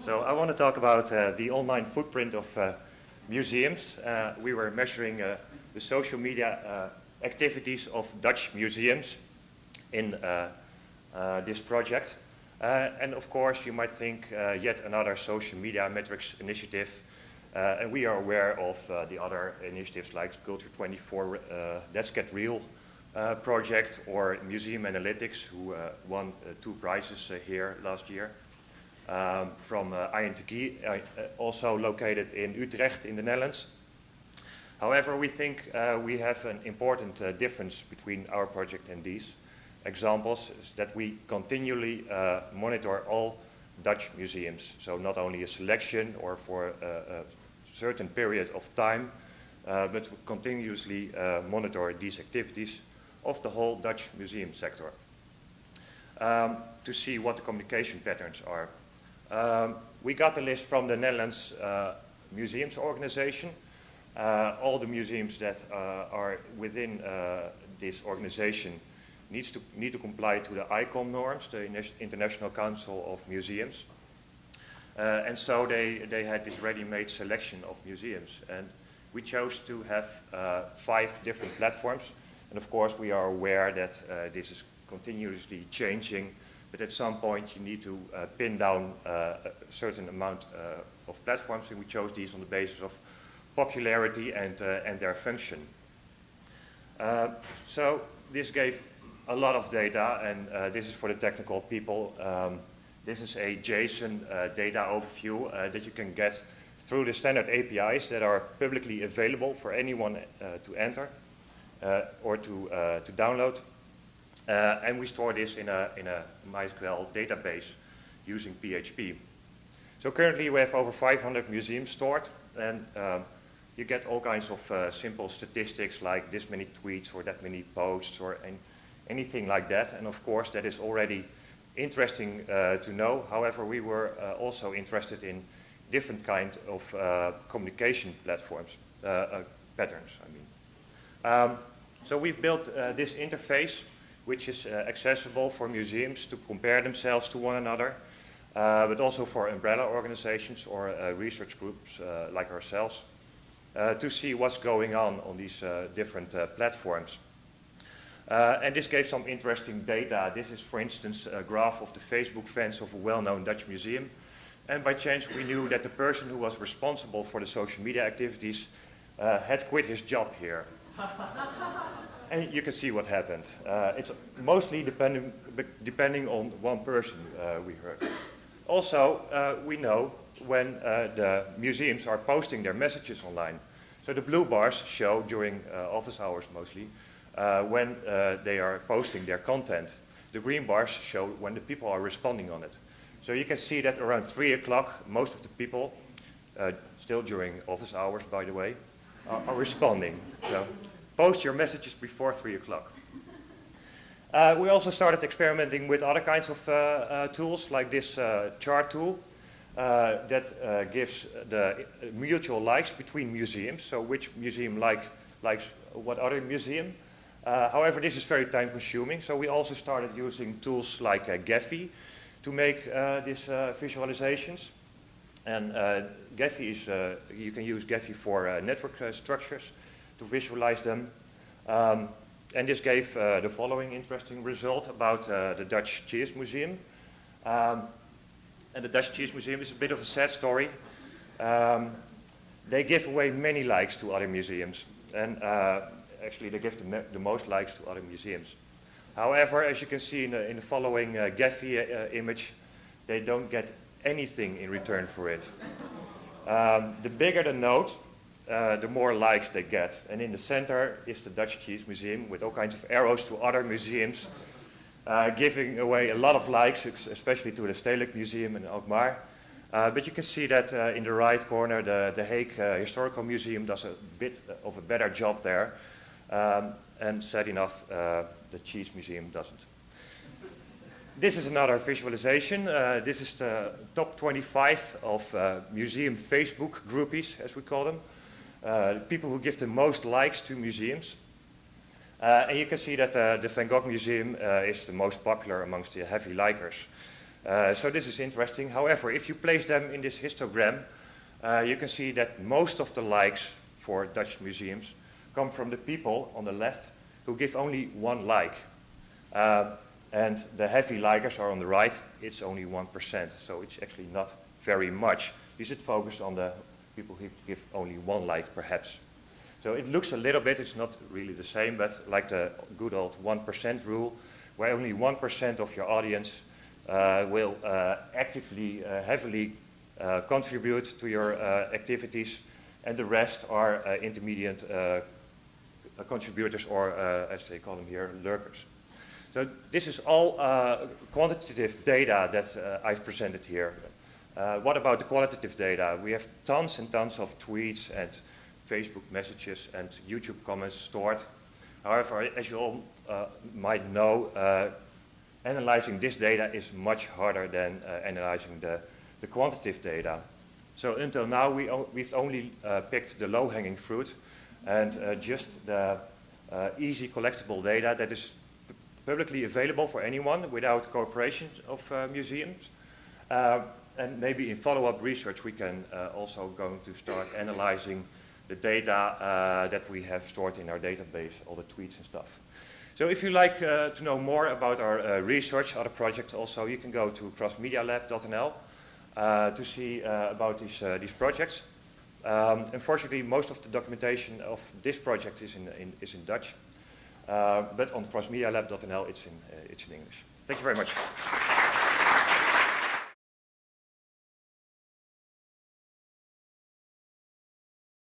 So I want to talk about the online footprint of museums. We were measuring the social media activities of Dutch museums in this project. And of course, you might think yet another social media metrics initiative. And we are aware of the other initiatives like Culture24, Let's Get Real project, or Museum Analytics, who won 2 prizes here last year. From INTG, also located in Utrecht in the Netherlands. However, we think we have an important difference between our project and these examples, is that we continually monitor all Dutch museums. So not only a selection or for a certain period of time, but we continuously monitor these activities of the whole Dutch museum sector to see what the communication patterns are. We got the list from the Netherlands Museums Organization. All the museums that are within this organization need to comply to the ICOM norms, the International Council of Museums. And so they had this ready-made selection of museums. And we chose to have 5 different platforms. And of course, we are aware that this is continuously changing. But at some point, you need to pin down a certain amount of platforms, and we chose these on the basis of popularity and their function. So this gave a lot of data, and this is for the technical people. This is a JSON data overview that you can get through the standard APIs that are publicly available for anyone to enter or to download. And we store this in a MySQL database using PHP. So currently we have over 500 museums stored, and you get all kinds of simple statistics like this many tweets or that many posts or anything like that. And of course that is already interesting to know. However, we were also interested in different kind of communication platforms, patterns, I mean. So we've built this interface, which is accessible for museums to compare themselves to one another, but also for umbrella organizations or research groups like ourselves to see what's going on these different platforms. And this gave some interesting data. This is, for instance, a graph of the Facebook fans of a well-known Dutch museum. And by chance, we knew that the person who was responsible for the social media activities had quit his job here. And you can see what happened. It's mostly depending on one person, we heard. Also, we know when the museums are posting their messages online. So the blue bars show during office hours mostly, when they are posting their content. The green bars show when the people are responding on it. So you can see that around 3 o'clock, most of the people, still during office hours by the way, are responding. So post your messages before 3 o'clock. We also started experimenting with other kinds of tools, like this chart tool that gives the mutual likes between museums, so which museum likes what other museum. However, this is very time consuming, so we also started using tools like Gephi to make these visualizations. And Gephi is, you can use Gephi for network structures to visualize them. And this gave the following interesting result about the Dutch Cheese Museum. And the Dutch Cheese Museum is a bit of a sad story. They give away many likes to other museums. And actually they give the most likes to other museums. However, as you can see in the following Gephi image, they don't get anything in return for it. The bigger the note, the more likes they get. And in the center is the Dutch Cheese Museum with all kinds of arrows to other museums, giving away a lot of likes, especially to the Stedelijk Museum in Alkmaar. But you can see that in the right corner, the Hague Historical Museum does a bit of a better job there. And sad enough, the Cheese Museum doesn't. This is another visualization. This is the top 25 of museum Facebook groupies, as we call them. People who give the most likes to museums. And you can see that the Van Gogh Museum is the most popular amongst the heavy likers. So this is interesting. However, if you place them in this histogram, you can see that most of the likes for Dutch museums come from the people on the left who give only one like. And the heavy likers are on the right. It's only 1%, so it's actually not very much. You should focus on the people who give only one like, perhaps. So it looks a little bit, it's not really the same, but like the good old 1% rule, where only 1% of your audience will actively, heavily contribute to your activities, and the rest are intermediate contributors, or as they call them here, lurkers. So this is all quantitative data that I've presented here. What about the qualitative data? We have tons and tons of tweets and Facebook messages and YouTube comments stored. However, as you all might know, analyzing this data is much harder than analyzing the quantitative data. So until now, we've only picked the low-hanging fruit and just the easy collectible data that is publicly available for anyone without cooperation of museums. And maybe in follow-up research we can also going to start analyzing the data that we have stored in our database, all the tweets and stuff. So if you like to know more about our research, other projects also, you can go to crossmedialab.nl to see about these projects. Unfortunately, most of the documentation of this project is in Dutch. But on crossmedialab.nl it's in English. Thank you very much.